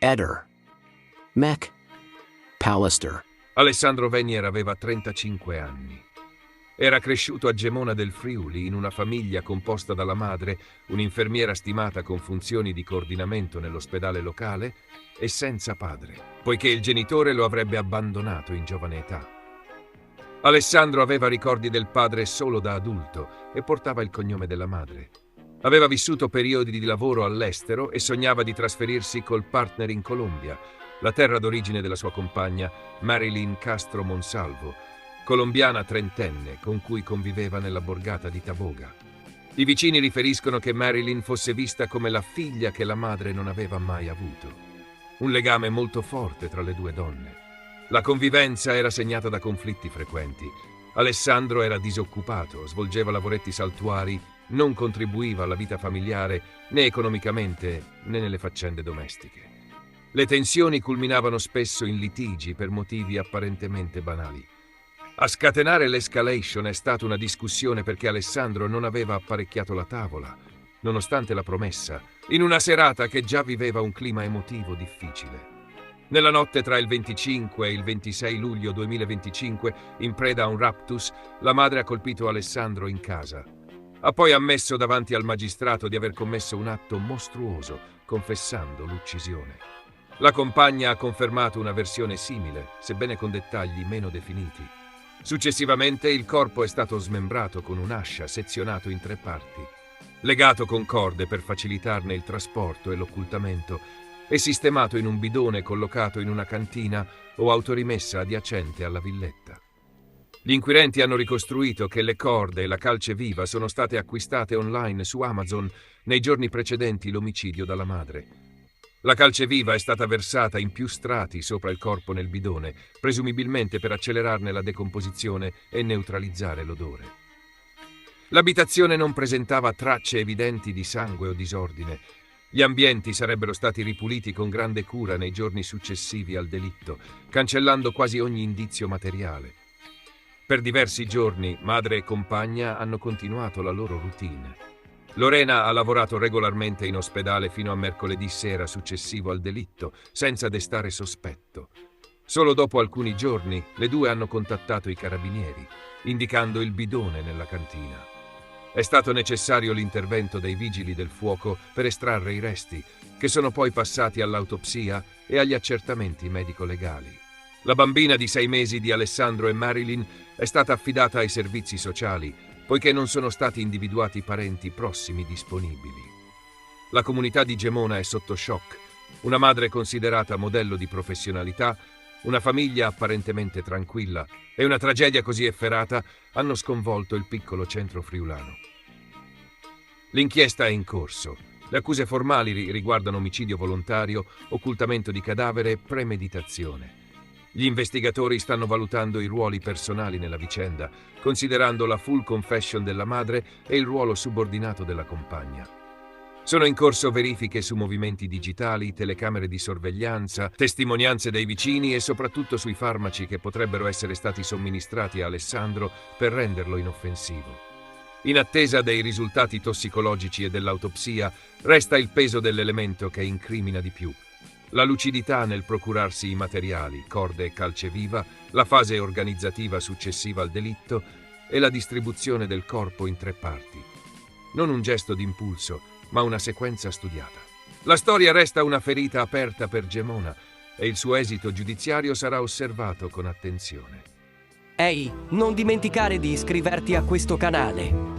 Eder. Mac Pallister. Alessandro Venier aveva 35 anni. Era cresciuto a Gemona del Friuli in una famiglia composta dalla madre, un'infermiera stimata con funzioni di coordinamento nell'ospedale locale, e senza padre, poiché il genitore lo avrebbe abbandonato in giovane età. Alessandro aveva ricordi del padre solo da adulto e portava il cognome della madre. Aveva vissuto periodi di lavoro all'estero e sognava di trasferirsi col partner in Colombia, la terra d'origine della sua compagna, Marilyn Castro Monsalvo, colombiana trentenne con cui conviveva nella borgata di Taboga. I vicini riferiscono che Marilyn fosse vista come la figlia che la madre non aveva mai avuto. Un legame molto forte tra le due donne. La convivenza era segnata da conflitti frequenti. Alessandro era disoccupato, svolgeva lavoretti saltuari, non contribuiva alla vita familiare né economicamente né nelle faccende domestiche. Le tensioni culminavano spesso in litigi per motivi apparentemente banali. A scatenare l'escalation è stata una discussione perché Alessandro non aveva apparecchiato la tavola, nonostante la promessa, in una serata che già viveva un clima emotivo difficile. Nella notte tra il 25 e il 26 luglio 2025, in preda a un raptus, la madre ha colpito Alessandro in casa. Ha poi ammesso davanti al magistrato di aver commesso un atto mostruoso, confessando l'uccisione. La compagna ha confermato una versione simile, sebbene con dettagli meno definiti. Successivamente il corpo è stato smembrato con un'ascia sezionato in 3 parti, legato con corde per facilitarne il trasporto e l'occultamento e sistemato in un bidone collocato in una cantina o autorimessa adiacente alla villetta. Gli inquirenti hanno ricostruito che le corde e la calce viva sono state acquistate online su Amazon nei giorni precedenti l'omicidio dalla madre. La calce viva è stata versata in più strati sopra il corpo nel bidone, presumibilmente per accelerarne la decomposizione e neutralizzare l'odore. L'abitazione non presentava tracce evidenti di sangue o disordine. Gli ambienti sarebbero stati ripuliti con grande cura nei giorni successivi al delitto, cancellando quasi ogni indizio materiale. Per diversi giorni, madre e compagna hanno continuato la loro routine. Lorena ha lavorato regolarmente in ospedale fino a mercoledì sera successivo al delitto, senza destare sospetto. Solo dopo alcuni giorni, le due hanno contattato i carabinieri, indicando il bidone nella cantina. È stato necessario l'intervento dei vigili del fuoco per estrarre i resti, che sono poi passati all'autopsia e agli accertamenti medico-legali. La bambina di 6 mesi di Alessandro e Marilyn è stata affidata ai servizi sociali, poiché non sono stati individuati parenti prossimi disponibili. La comunità di Gemona è sotto shock, una madre considerata modello di professionalità, una famiglia apparentemente tranquilla e una tragedia così efferata hanno sconvolto il piccolo centro friulano. L'inchiesta è in corso. Le accuse formali riguardano omicidio volontario, occultamento di cadavere e premeditazione. Gli investigatori stanno valutando i ruoli personali nella vicenda, considerando la full confession della madre e il ruolo subordinato della compagna. Sono in corso verifiche su movimenti digitali, telecamere di sorveglianza, testimonianze dei vicini e soprattutto sui farmaci che potrebbero essere stati somministrati a Alessandro per renderlo inoffensivo. In attesa dei risultati tossicologici e dell'autopsia, resta il peso dell'elemento che incrimina di più. La lucidità nel procurarsi i materiali, corde e calce viva, la fase organizzativa successiva al delitto e la distribuzione del corpo in 3 parti. Non un gesto d'impulso, ma una sequenza studiata. La storia resta una ferita aperta per Gemona e il suo esito giudiziario sarà osservato con attenzione. Ehi, non dimenticare di iscriverti a questo canale.